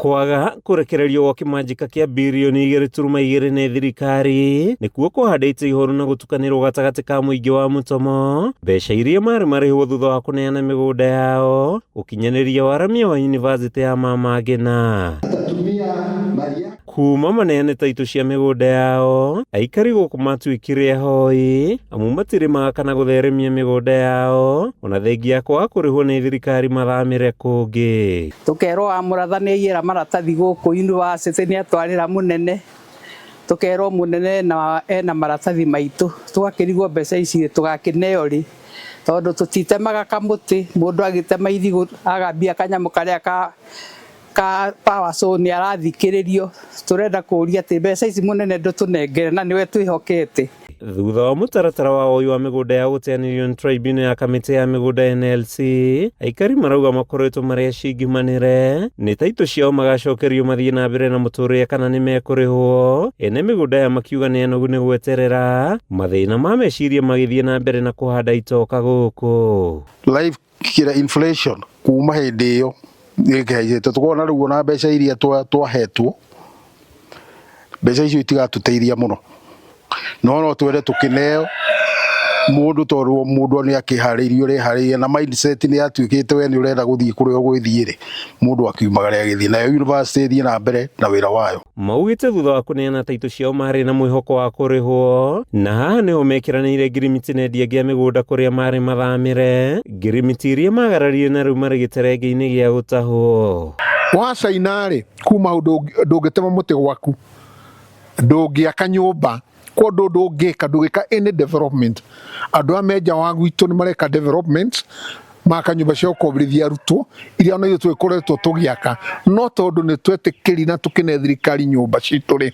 Kwaga kurekererio gwa kimanjika kia birioni 2.2 nĩ thirikari nĩkuo kũhandĩte ihoru na gũtukanĩrwo gatagatĩ ka mũingĩ wa Mutomo mbeca iria marĩhwo thutha wa kũneana mĩgũnda yao ũkinyanĩria waramia wa University ya Mama Ngina. Kuma maneane taitũ cia mĩgũnda yao, aikari gũkũ matuĩkire ahoi amu matirĩmaga kana gũtheremia mĩgũnda yao ona thengia kwaga kũrĩhwo nĩ thirikari mathamĩre kũngĩ. Tukerwo amũrathani aiyĩra maratathi gũkũ university nĩ atwarĩra mũnene, tukerwo mũnene na ena maratathi maitũ, tũgakĩrigwo mbeca ici tũgakĩneo rĩ, tondũ tũtitemaga kamũtĩ, mũndũ agĩtema irigũ agambia kanyamũ karĩa ka power so nĩ arathikĩrĩrio. Turenda kũria atĩ mbeca ici mũnene ndũtũnengere na nĩwe twĩhokete. Thutha wa mũtaratara wa woi wa mĩgũnda ya gũteanĩrio nĩ tribunal ya kamĩtĩ ya mĩgũnda NLC, aikari marauga makoretwo marĩ acingimanĩre nĩ taitũ ciao magacokerio mathiĩ na mbere na mũtũrĩre kana nĩ mekũrĩhwo, ene mĩgũnda ya makiuga nĩ anogu nĩ gweterera mathĩna ma meciria magĩthiĩ na mbere na kũhanda itoka gũkũ. Live kira inflation kuma hĩndĩ ĩyo nĩkĩhaicĩte, tũkona rĩu ona mbeca iria twahetwo, mbeca icio itigatũteithia mũno, no twende tũkĩneo mũndũ tondũ mũndũ nĩ akĩharĩirio ũreharĩirie na mindset nĩ atuĩkĩte we nĩ ũrenda gũthiĩ kũrĩa ũgũthiĩ rĩ, mũndũ akiumagara agĩthiĩ nayo university ĩthiĩ na mbere na wĩra wayo. Maugĩte thutha wa kũneana taitũ ciao marĩ na mwĩhoko wa kũrĩhwo, na haha nĩho mekiranĩire ngirimiti na endia gĩa mĩgũnda kũrĩa marĩ mathamĩre, ngirimiti iria magararire na rĩu marĩ gĩterenge-inĩ gĩa gũtahwo. Wacaina rĩ, kuma ndũngĩtema mũtĩ gwaku, ndũngĩaka nyũmba, kwa ndũngĩka any development. Andũ a menja wa gwitũ nĩ mareka development, maka nyũmba cia gũkombithia arutwo iria ona ithuĩ tũkoretwo tũgĩaka, no tondũ nĩ twetĩkĩri na tũkĩne thirikari nyũmba citũ rĩ,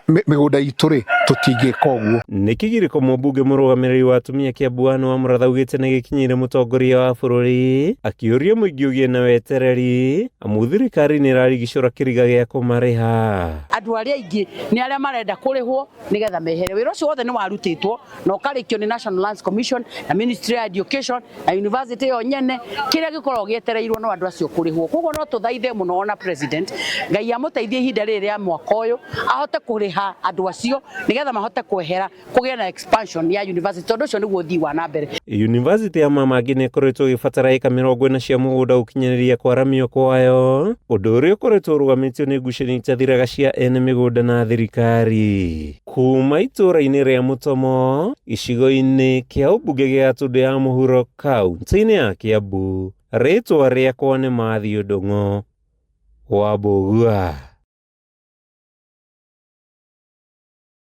mĩgũnda itũ rĩ, tũtingĩka ũguo. Nĩ kĩgirĩko mũmbunge mũrũgamĩrĩri wa atumia Kiambu Anne Wamũratha augĩte nĩ gĩkinyĩire mũtongoria wa bũrũri, akĩũria mũingĩ ũgĩe na wetereri amu thirikari nĩ ĩrarigicũra kĩriga gĩa kũmarĩha. Andũ arĩa aingĩ nĩ arĩa marenda kũrĩhwo nĩgetha mehere. Wĩra ũcio wothe nĩ warutĩtwo na ũkarĩkio nĩ National Lands Commission na Ministry of Education na University yo nyene, kĩrĩa gĩkoragwo gĩetereirwo no andũ acio kũrĩhwo. Koguo no tũthaithe mũno ona president, Ngai amũteithie ihinda rĩrĩ rĩa mwaka ũyũ ahote kũrĩha andũ acio nĩgetha mahote kwehera, kũgĩa na expansion ya university, tondũ ũcio nĩguo ũthii wa na mbere. University ya Mama Ngina ĩkoretwo ĩgĩbatara eka 40 cia mũgũnda ũkinyanĩria kwaramio kwayo, ũndũ ũrĩa ũkoretwo ũrũgamĩtio nĩ ngucanio itathiraga cia ene mĩgũnda na thirikari. Kuma itũũra-inĩ rĩa Mutomo, icigo-inĩ kĩa ũmbunge gĩa Tũndũ ya mũhuro kaunti-inĩ ya Kiambu, rĩtwa rĩakwa nĩ Matthew Ndung'u wa Mbũgua.